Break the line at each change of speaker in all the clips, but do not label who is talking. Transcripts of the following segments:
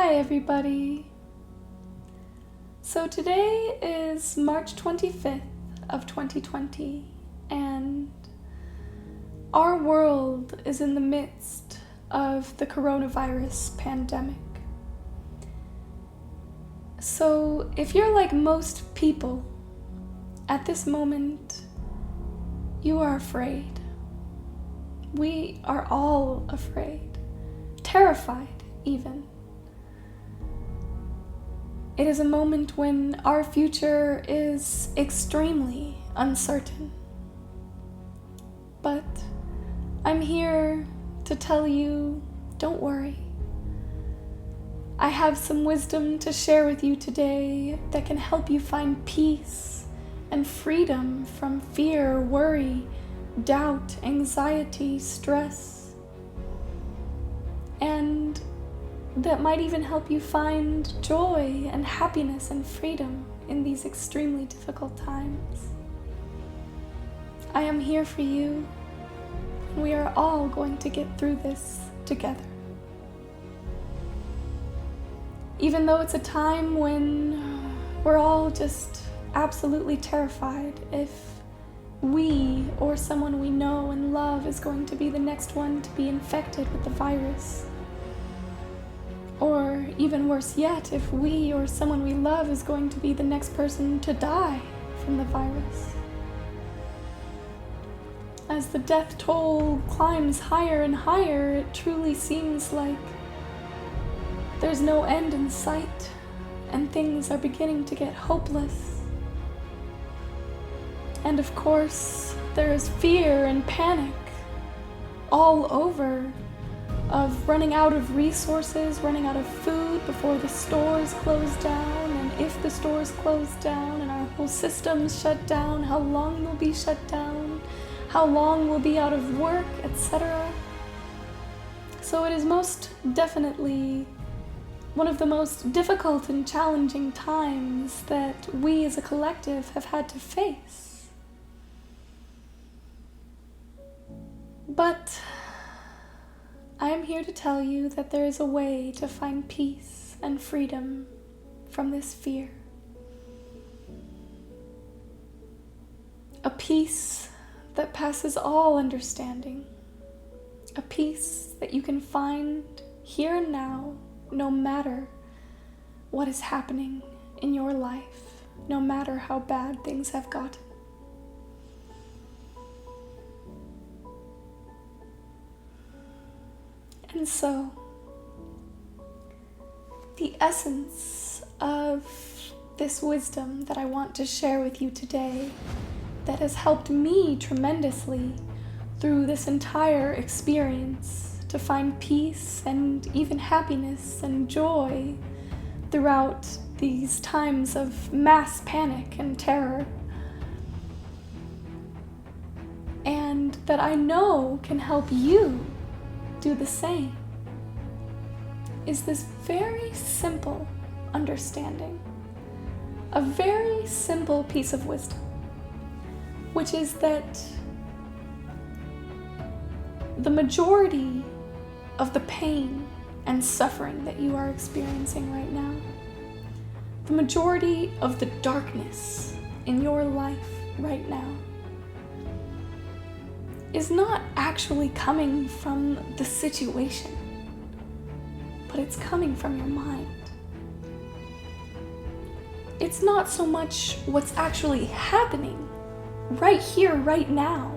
Hi everybody! So today is March 25th of 2020 and our world is in the midst of the coronavirus pandemic. So if you're like most people, at this moment, you are afraid. We are all afraid, terrified even. It is a moment when our future is extremely uncertain. But I'm here to tell you, don't worry. I have some wisdom to share with you today that can help you find peace and freedom from fear, worry, doubt, anxiety, stress, and that might even help you find joy and happiness and freedom in these extremely difficult times. I am here for you, and we are all going to get through this together. Even though it's a time when we're all just absolutely terrified if we or someone we know and love is going to be the next one to be infected with the virus. Or even worse yet, if we or someone we love is going to be the next person to die from the virus. As the death toll climbs higher and higher, it truly seems like there's no end in sight, and things are beginning to get hopeless. And of course, there is fear and panic all over of running out of resources, running out of food before the stores close down, and if the stores close down and our whole systems shut down, how long they'll be shut down, how long we'll be out of work, etc. So it is most definitely one of the most difficult and challenging times that we as a collective have had to face. But I am here to tell you that there is a way to find peace and freedom from this fear. A peace that passes all understanding. A peace that you can find here and now, no matter what is happening in your life, no matter how bad things have gotten. And so, the essence of this wisdom that I want to share with you today, that has helped me tremendously through this entire experience to find peace and even happiness and joy throughout these times of mass panic and terror, and that I know can help you do the same, is this very simple understanding, a very simple piece of wisdom, which is that the majority of the pain and suffering that you are experiencing right now, the majority of the darkness in your life right now, is not actually coming from the situation, but it's coming from your mind. It's not so much what's actually happening right here, right now,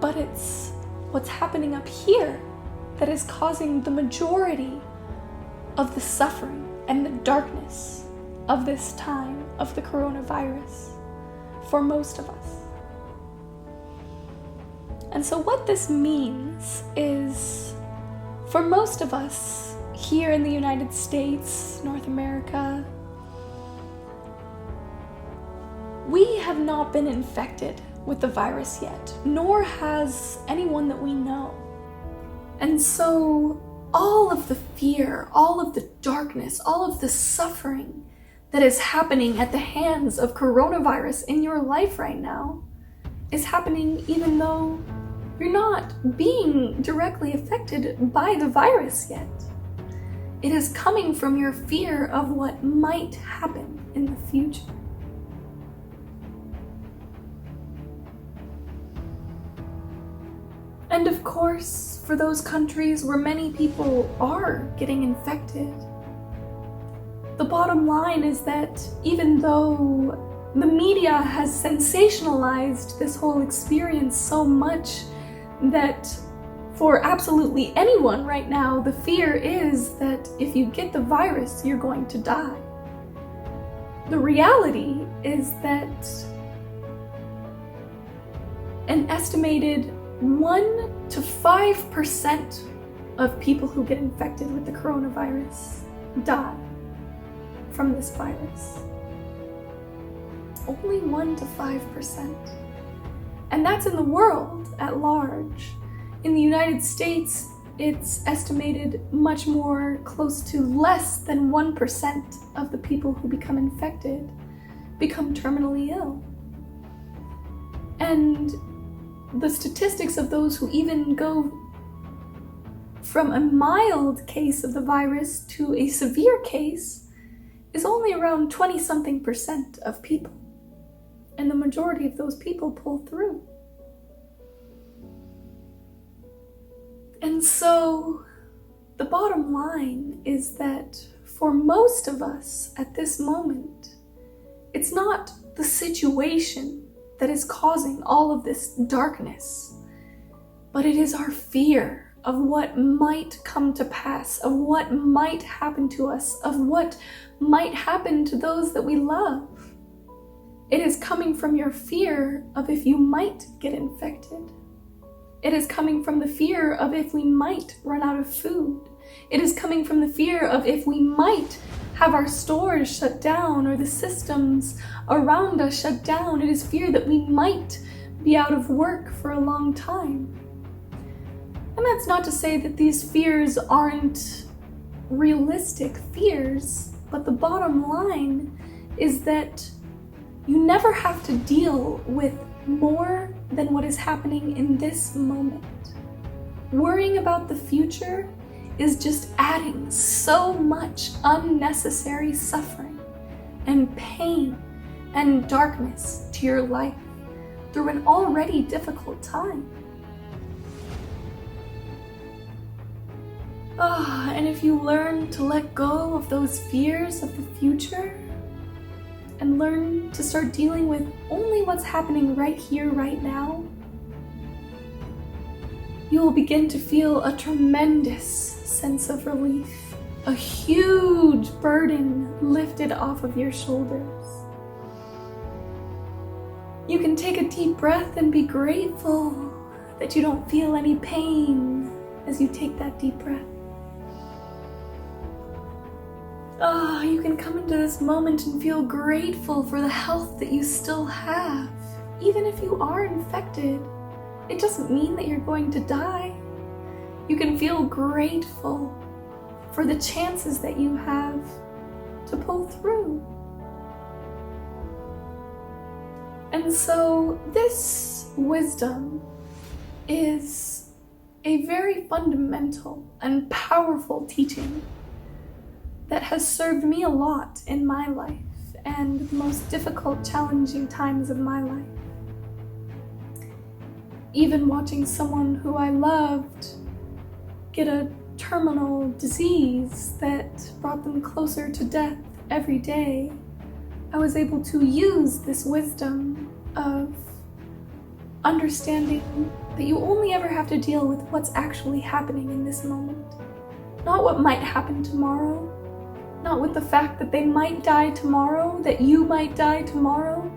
but it's what's happening up here that is causing the majority of the suffering and the darkness of this time of the coronavirus for most of us. And so what this means is, for most of us here in the United States, North America, we have not been infected with the virus yet, nor has anyone that we know. And so all of the fear, all of the darkness, all of the suffering that is happening at the hands of coronavirus in your life right now is happening even though you're not being directly affected by the virus yet. It is coming from your fear of what might happen in the future. And of course, for those countries where many people are getting infected, the bottom line is that even though the media has sensationalized this whole experience so much that for absolutely anyone right now, the fear is that if you get the virus, you're going to die. The reality is that an estimated 1 to 5% of people who get infected with the coronavirus die from this virus. Only 1 to 5%. And that's in the world at large. In the United States, it's estimated much more close to less than 1% of the people who become infected become terminally ill. And the statistics of those who even go from a mild case of the virus to a severe case is only around 20-something% of people. And the majority of those people pull through. And so the bottom line is that for most of us at this moment, it's not the situation that is causing all of this darkness, but it is our fear of what might come to pass, of what might happen to us, of what might happen to those that we love. It is coming from your fear of if you might get infected. It is coming from the fear of if we might run out of food. It is coming from the fear of if we might have our stores shut down or the systems around us shut down. It is fear that we might be out of work for a long time. And that's not to say that these fears aren't realistic fears, but the bottom line is that you never have to deal with more than what is happening in this moment. Worrying about the future is just adding so much unnecessary suffering and pain and darkness to your life through an already difficult time. And if you learn to let go of those fears of the future and learn to start dealing with only what's happening right here, right now, you will begin to feel a tremendous sense of relief, a huge burden lifted off of your shoulders. You can take a deep breath and be grateful that you don't feel any pain as you take that deep breath. You can come into this moment and feel grateful for the health that you still have. Even if you are infected, it doesn't mean that you're going to die. You can feel grateful for the chances that you have to pull through. And so this wisdom is a very fundamental and powerful teaching that has served me a lot in my life and the most difficult, challenging times of my life. Even watching someone who I loved get a terminal disease that brought them closer to death every day, I was able to use this wisdom of understanding that you only ever have to deal with what's actually happening in this moment. Not what might happen tomorrow, not with the fact that they might die tomorrow, that you might die tomorrow.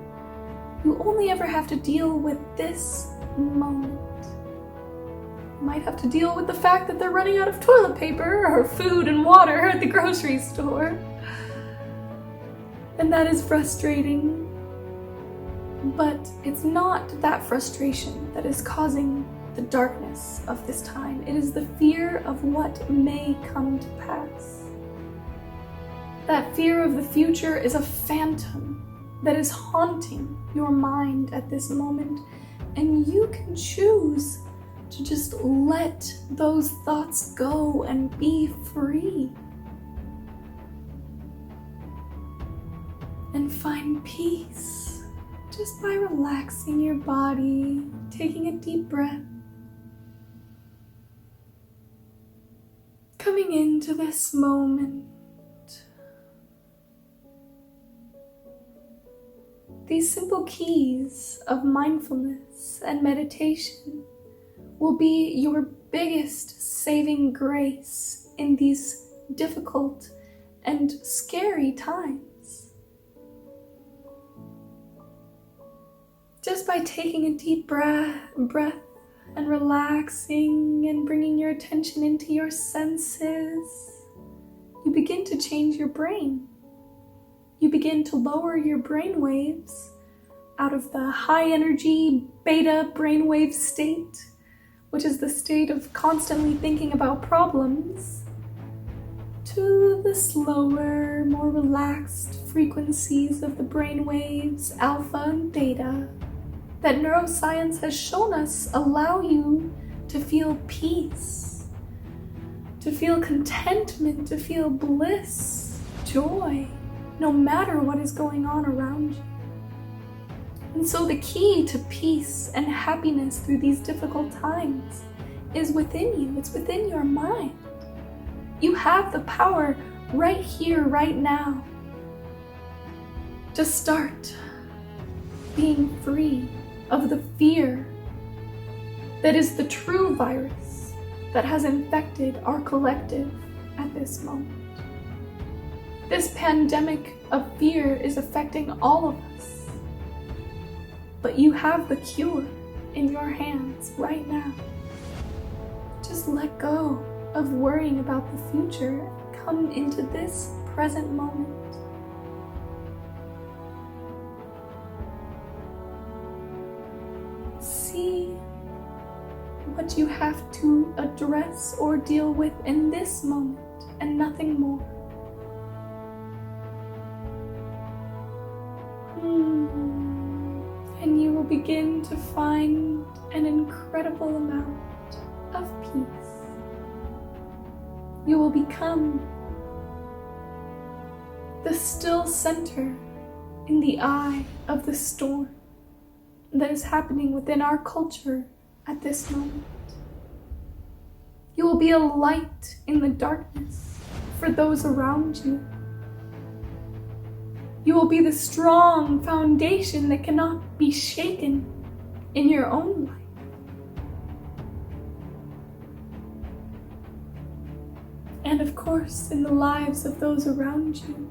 You only ever have to deal with this moment. You might have to deal with the fact that they're running out of toilet paper or food and water at the grocery store. And that is frustrating. But it's not that frustration that is causing the darkness of this time. It is the fear of what may come to pass. That fear of the future is a phantom that is haunting your mind at this moment, and you can choose to just let those thoughts go and be free. and find peace just by relaxing your body, taking a deep breath, coming into this moment. These simple keys of mindfulness and meditation will be your biggest saving grace in these difficult and scary times. Just by taking a deep breath and relaxing and bringing your attention into your senses, you begin to change your brain. You begin to lower your brain waves out of the high energy beta brainwave state, which is the state of constantly thinking about problems, to the slower, more relaxed frequencies of the brainwaves alpha and beta that neuroscience has shown us allow you to feel peace, to feel contentment, to feel bliss, joy, no matter what is going on around you. And so the key to peace and happiness through these difficult times is within you. It's within your mind. You have the power right here, right now, to start being free of the fear that is the true virus that has infected our collective at this moment. This pandemic of fear is affecting all of us, but you have the cure in your hands right now. Just let go of worrying about the future and come into this present moment. See what you have to address or deal with in this moment and nothing more. And you will begin to find an incredible amount of peace. You will become the still center in the eye of the storm that is happening within our culture at this moment. You will be a light in the darkness for those around you. You will be the strong foundation that cannot be shaken in your own life. And of course, in the lives of those around you.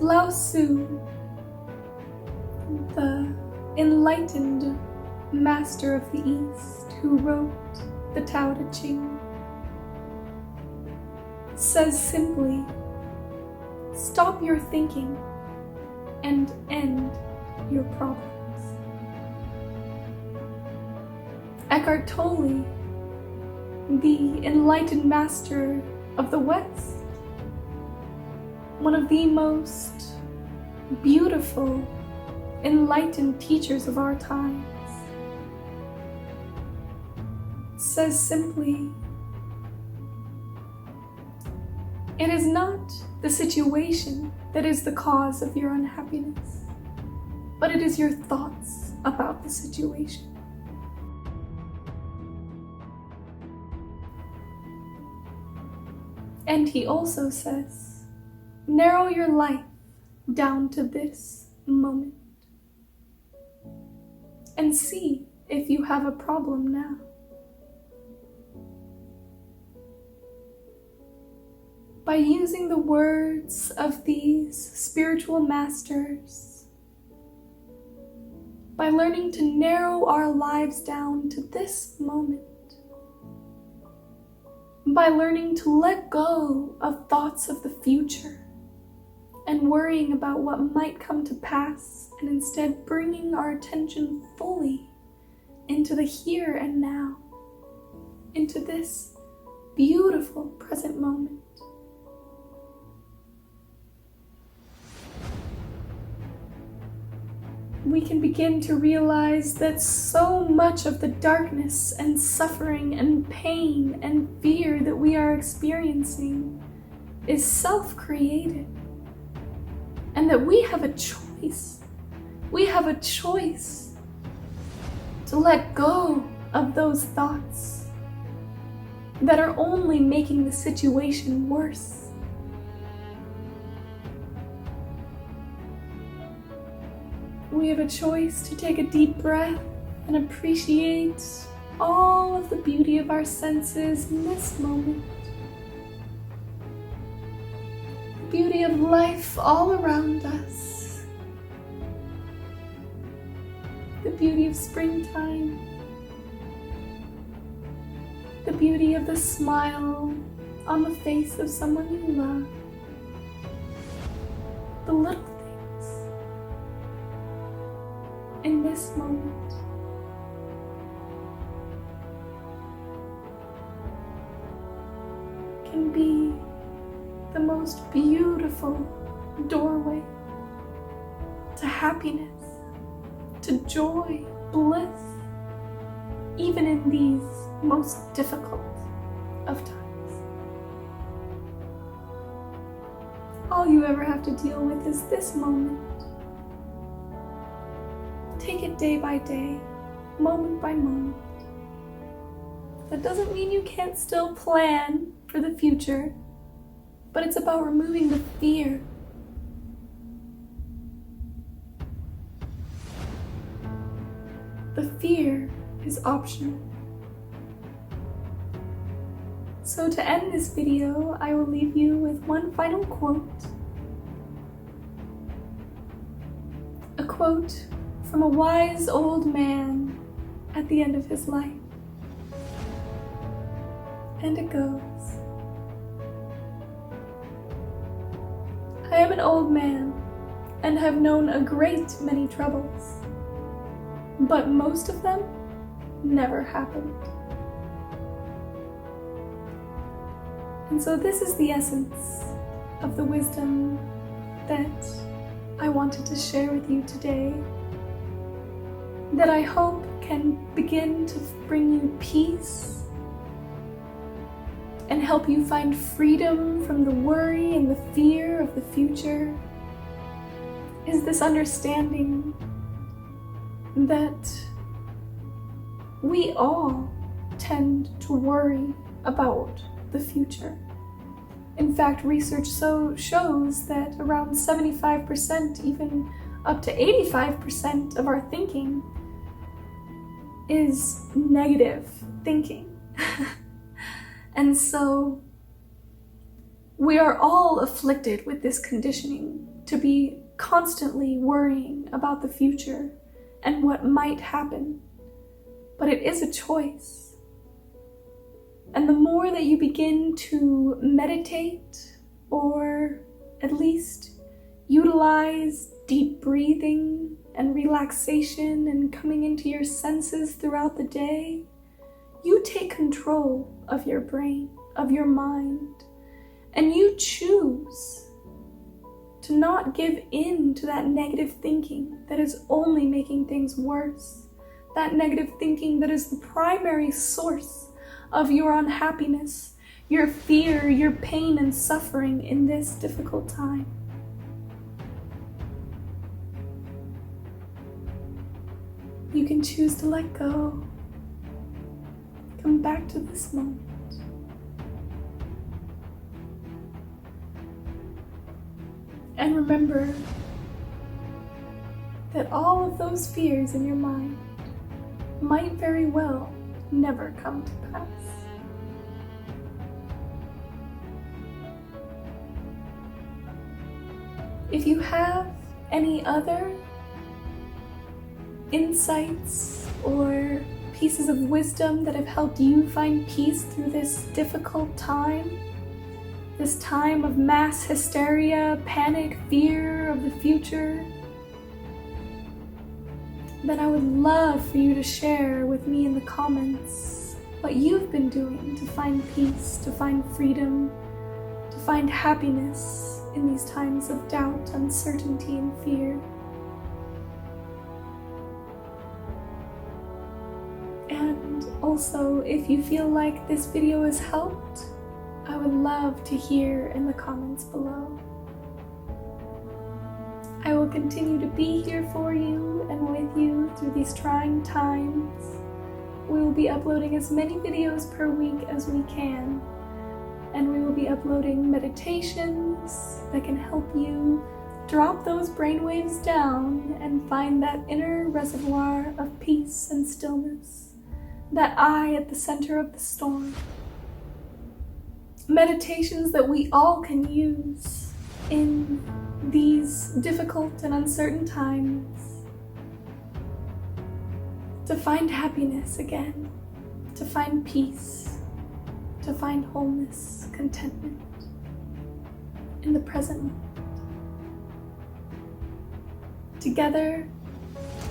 Lao Tzu, the enlightened master of the East who wrote the Tao Te Ching, says simply, stop your thinking and end your problems. Eckhart Tolle, the enlightened master of the West, one of the most beautiful, enlightened teachers of our times, says simply, it is not the situation that is the cause of your unhappiness, but it is your thoughts about the situation. And he also says, narrow your life down to this moment and see if you have a problem now. By using the words of these spiritual masters, by learning to narrow our lives down to this moment, by learning to let go of thoughts of the future and worrying about what might come to pass, and instead bringing our attention fully into the here and now, into this beautiful present moment. We can begin to realize that so much of the darkness and suffering and pain and fear that we are experiencing is self-created, and that we have a choice. We have a choice to let go of those thoughts that are only making the situation worse. We have a choice to take a deep breath and appreciate all of the beauty of our senses in this moment. The beauty of life all around us. The beauty of springtime. The beauty of the smile on the face of someone you love. The little things in this moment. Can be the most beautiful doorway to happiness, to joy, bliss, even in these most difficult of times. All you ever have to deal with is this moment. Take it day by day, moment by moment. That doesn't mean you can't still plan for the future, but it's about removing the fear. The fear is optional. So to end this video, I will leave you with one final quote. A quote from a wise old man at the end of his life. And it goes, I am an old man and have known a great many troubles, but most of them never happened. And so this is the essence of the wisdom that I wanted to share with you today, that I hope can begin to bring you peace and help you find freedom from the worry and the fear of the future, is this understanding that we all tend to worry about the future. In fact, research shows that around 75%, even up to 85% of our thinking is negative thinking. And so we are all afflicted with this conditioning to be constantly worrying about the future and what might happen. But it is a choice. And the more that you begin to meditate, or at least utilize deep breathing and relaxation and coming into your senses throughout the day, you take control of your brain, of your mind, and you choose to not give in to that negative thinking that is only making things worse, that negative thinking that is the primary source of your unhappiness, your fear, your pain and suffering in this difficult time. You can choose to let go. Come back to this moment. And remember that all of those fears in your mind might very well never come to pass. If you have any other insights or pieces of wisdom that have helped you find peace through this difficult time, this time of mass hysteria, panic, fear of the future, then I would love for you to share with me in the comments what you've been doing to find peace, to find freedom, to find happiness in these times of doubt, uncertainty, and fear. And also, if you feel like this video has helped, I would love to hear in the comments below. I will continue to be here for you and with you through these trying times. We will be uploading as many videos per week as we can, and we will be uploading meditations that can help you drop those brainwaves down and find that inner reservoir of peace and stillness, that eye at the center of the storm. Meditations that we all can use in these difficult and uncertain times to find happiness again, to find peace, to find wholeness, contentment in the present moment. Together,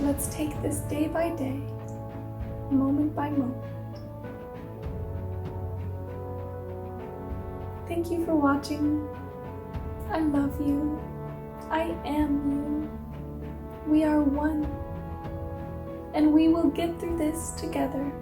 let's take this day by day, moment by moment. Thank you for watching. I love you. I am you. We are one. And we will get through this together.